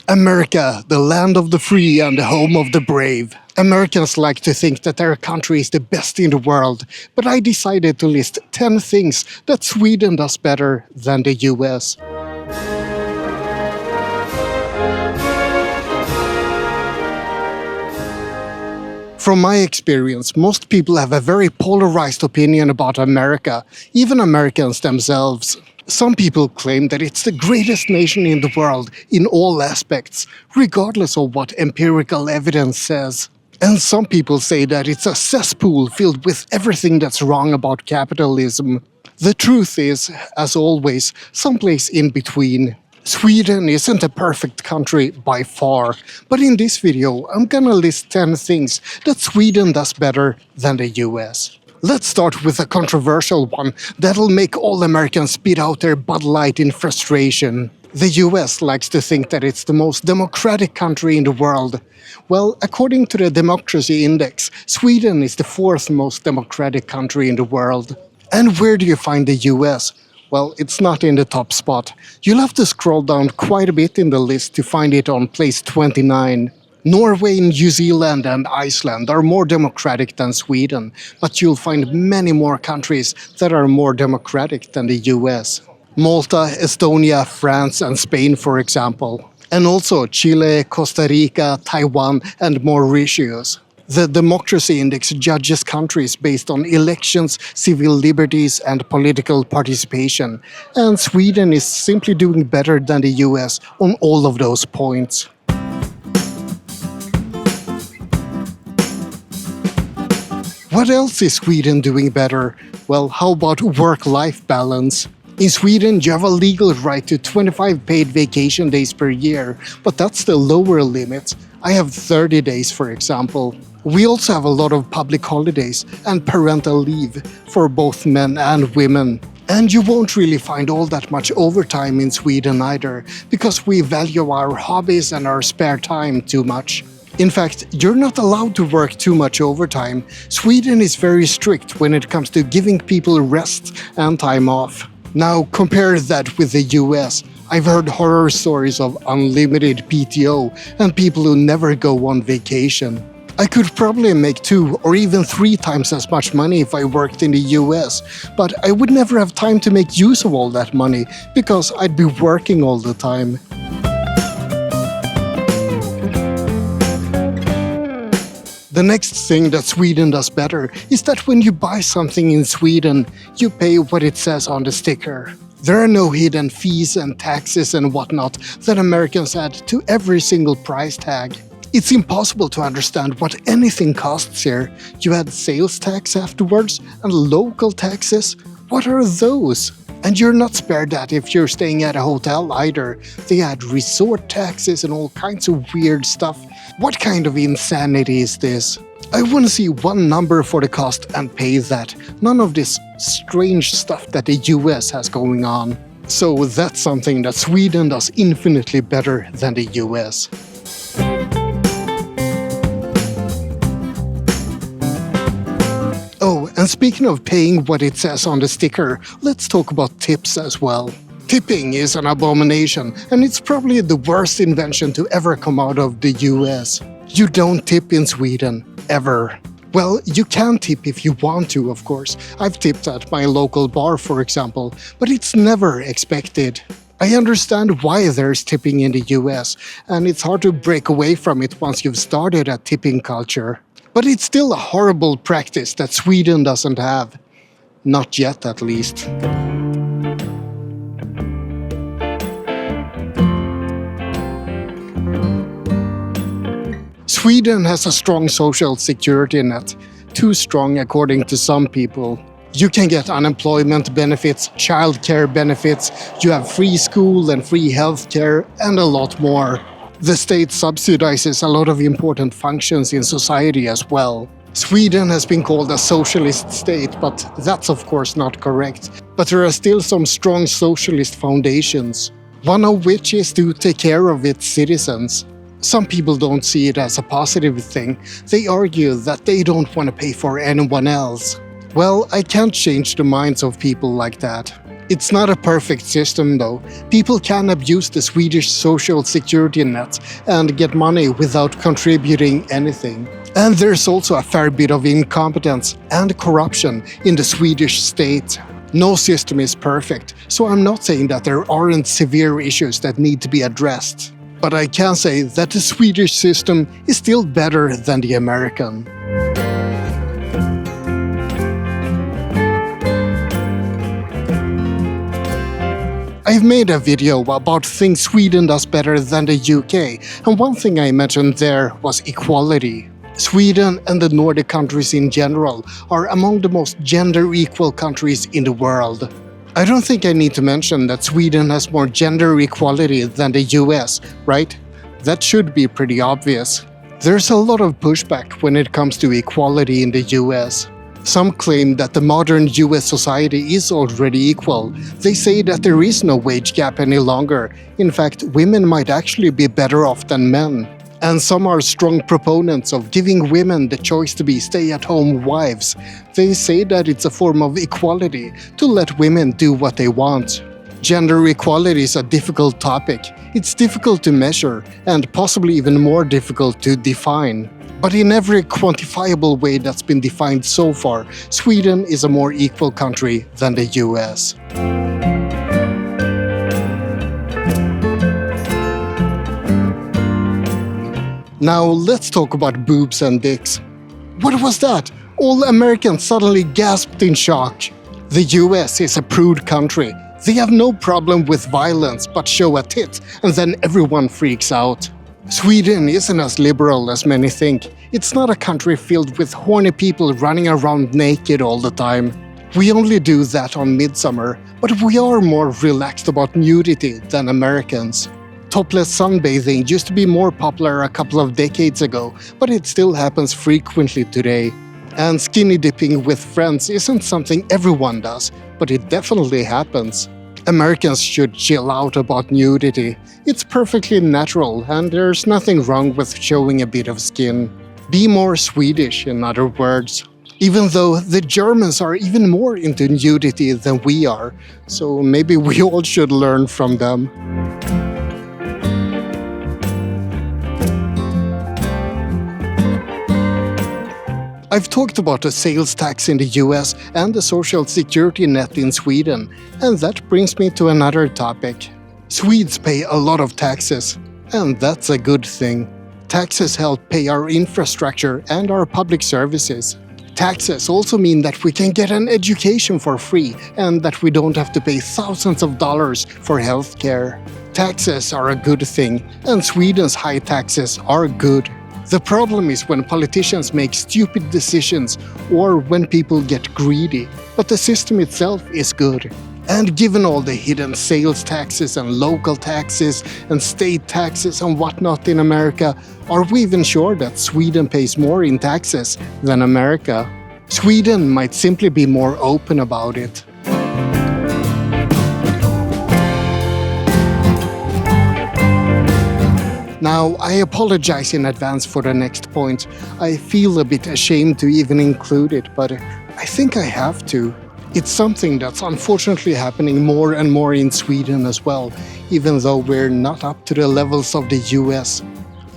America, the land of the free and the home of the brave. Americans like to think that their country is the best in the world, but I decided to list 10 things that Sweden does better than the US. From my experience, most people have a very polarized opinion about America, even Americans themselves. Some people claim that it's the greatest nation in the world in all aspects, regardless of what empirical evidence says. And some people say that it's a cesspool filled with everything that's wrong about capitalism. The truth is, as always, someplace in between. Sweden isn't a perfect country by far, but in this video I'm gonna list 10 things that Sweden does better than the US. Let's start with a controversial one that'll make all Americans spit out their Bud Light in frustration. The US likes to think that it's the most democratic country in the world. Well, according to the Democracy Index, Sweden is the 4th most democratic country in the world. And where do you find the US? Well, it's not in the top spot. You'll have to scroll down quite a bit in the list to find it on place 29. Norway, New Zealand and Iceland are more democratic than Sweden, but you'll find many more countries that are more democratic than the US. Malta, Estonia, France and Spain, for example. And also Chile, Costa Rica, Taiwan and Mauritius. The Democracy Index judges countries based on elections, civil liberties and political participation. And Sweden is simply doing better than the US on all of those points. What else is Sweden doing better? Well, how about work-life balance? In Sweden, you have a legal right to 25 paid vacation days per year, but that's the lower limit. I have 30 days, for example. We also have a lot of public holidays and parental leave for both men and women. And you won't really find all that much overtime in Sweden either, because we value our hobbies and our spare time too much. In fact, you're not allowed to work too much overtime. Sweden is very strict when it comes to giving people rest and time off. Now compare that with the US. I've heard horror stories of unlimited PTO and people who never go on vacation. I could probably make 2 or even 3 times as much money if I worked in the US, but I would never have time to make use of all that money because I'd be working all the time. The next thing that Sweden does better is that when you buy something in Sweden, you pay what it says on the sticker. There are no hidden fees and taxes and whatnot that Americans add to every single price tag. It's impossible to understand what anything costs here. You add sales tax afterwards and local taxes. What are those? And you're not spared that if you're staying at a hotel either. They add resort taxes and all kinds of weird stuff. What kind of insanity is this? I want to see one number for the cost and pay that. None of this strange stuff that the US has going on. So that's something that Sweden does infinitely better than the US. Oh, and speaking of paying what it says on the sticker, let's talk about tips as well. Tipping is an abomination, and it's probably the worst invention to ever come out of the US. You don't tip in Sweden, ever. Well, you can tip if you want to, of course. I've tipped at my local bar, for example, but it's never expected. I understand why there's tipping in the US, and it's hard to break away from it once you've started a tipping culture. But it's still a horrible practice that Sweden doesn't have. Not yet, at least. Sweden has a strong social security net. Too strong, according to some people. You can get unemployment benefits, childcare benefits, you have free school and free healthcare, and a lot more. The state subsidizes a lot of important functions in society as well. Sweden has been called a socialist state, but that's of course not correct. But there are still some strong socialist foundations, one of which is to take care of its citizens. Some people don't see it as a positive thing. They argue that they don't want to pay for anyone else. Well, I can't change the minds of people like that. It's not a perfect system though. People can abuse the Swedish social security net and get money without contributing anything. And there's also a fair bit of incompetence and corruption in the Swedish state. No system is perfect, so I'm not saying that there aren't severe issues that need to be addressed. But I can say that the Swedish system is still better than the American. I've made a video about things Sweden does better than the UK, and one thing I mentioned there was equality. Sweden and the Nordic countries in general are among the most gender-equal countries in the world. I don't think I need to mention that Sweden has more gender equality than the US, right? That should be pretty obvious. There's a lot of pushback when it comes to equality in the US. Some claim that the modern US society is already equal. They say that there is no wage gap any longer. In fact, women might actually be better off than men. And some are strong proponents of giving women the choice to be stay-at-home wives. They say that it's a form of equality to let women do what they want. Gender equality is a difficult topic. It's difficult to measure and possibly even more difficult to define. But in every quantifiable way that's been defined so far, Sweden is a more equal country than the US. Now let's talk about boobs and dicks. What was that? All Americans suddenly gasped in shock. The US is a prude country. They have no problem with violence but show a tit, and then everyone freaks out. Sweden isn't as liberal as many think. It's not a country filled with horny people running around naked all the time. We only do that on midsummer, but we are more relaxed about nudity than Americans. Topless sunbathing used to be more popular a couple of decades ago, but it still happens frequently today. And skinny dipping with friends isn't something everyone does, but it definitely happens. Americans should chill out about nudity. It's perfectly natural, and there's nothing wrong with showing a bit of skin. Be more Swedish, in other words. Even though the Germans are even more into nudity than we are, so maybe we all should learn from them. I've talked about the sales tax in the US and the social security net in Sweden, and that brings me to another topic. Swedes pay a lot of taxes, and that's a good thing. Taxes help pay our infrastructure and our public services. Taxes also mean that we can get an education for free and that we don't have to pay thousands of dollars for healthcare. Taxes are a good thing, and Sweden's high taxes are good. The problem is when politicians make stupid decisions or when people get greedy, but the system itself is good. And given all the hidden sales taxes and local taxes and state taxes and whatnot in America, are we even sure that Sweden pays more in taxes than America? Sweden might simply be more open about it. Now, I apologize in advance for the next point. I feel a bit ashamed to even include it, but I think I have to. It's something that's unfortunately happening more and more in Sweden as well, even though we're not up to the levels of the US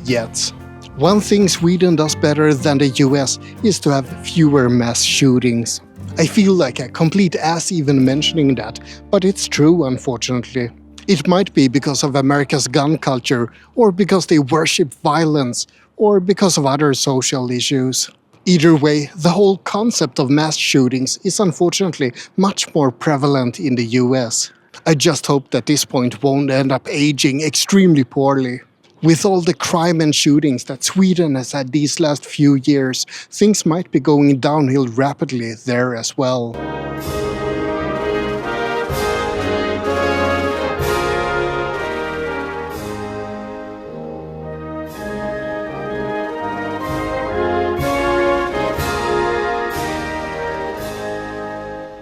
yet. One thing Sweden does better than the US is to have fewer mass shootings. I feel like a complete ass even mentioning that, but it's true, unfortunately. It might be because of America's gun culture, or because they worship violence, or because of other social issues. Either way, the whole concept of mass shootings is unfortunately much more prevalent in the US. I just hope that this point won't end up aging extremely poorly. With all the crime and shootings that Sweden has had these last few years, things might be going downhill rapidly there as well.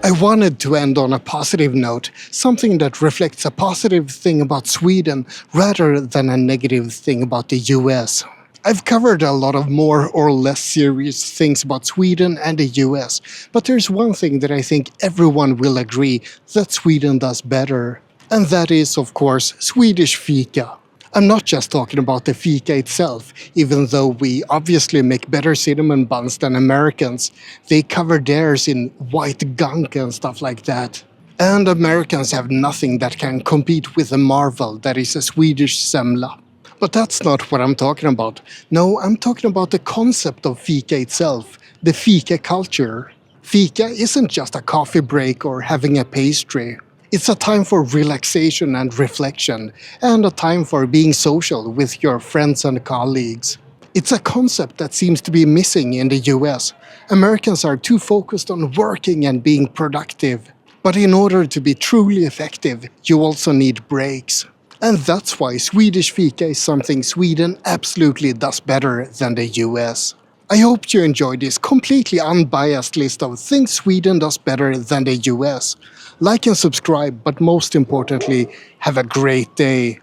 I wanted to end on a positive note, something that reflects a positive thing about Sweden rather than a negative thing about the US. I've covered a lot of more or less serious things about Sweden and the US, but there's one thing that I think everyone will agree that Sweden does better. And that is, of course, Swedish Fika. I'm not just talking about the Fika itself, even though we obviously make better cinnamon buns than Americans. They cover theirs in white gunk and stuff like that. And Americans have nothing that can compete with the marvel that is a Swedish semla. But that's not what I'm talking about. No, I'm talking about the concept of Fika itself, the Fika culture. Fika isn't just a coffee break or having a pastry. It's a time for relaxation and reflection, and a time for being social with your friends and colleagues. It's a concept that seems to be missing in the US. Americans are too focused on working and being productive. But in order to be truly effective, you also need breaks. And that's why Swedish Fika is something Sweden absolutely does better than the US. I hope you enjoyed this completely unbiased list of things Sweden does better than the US. Like and subscribe, but most importantly, have a great day.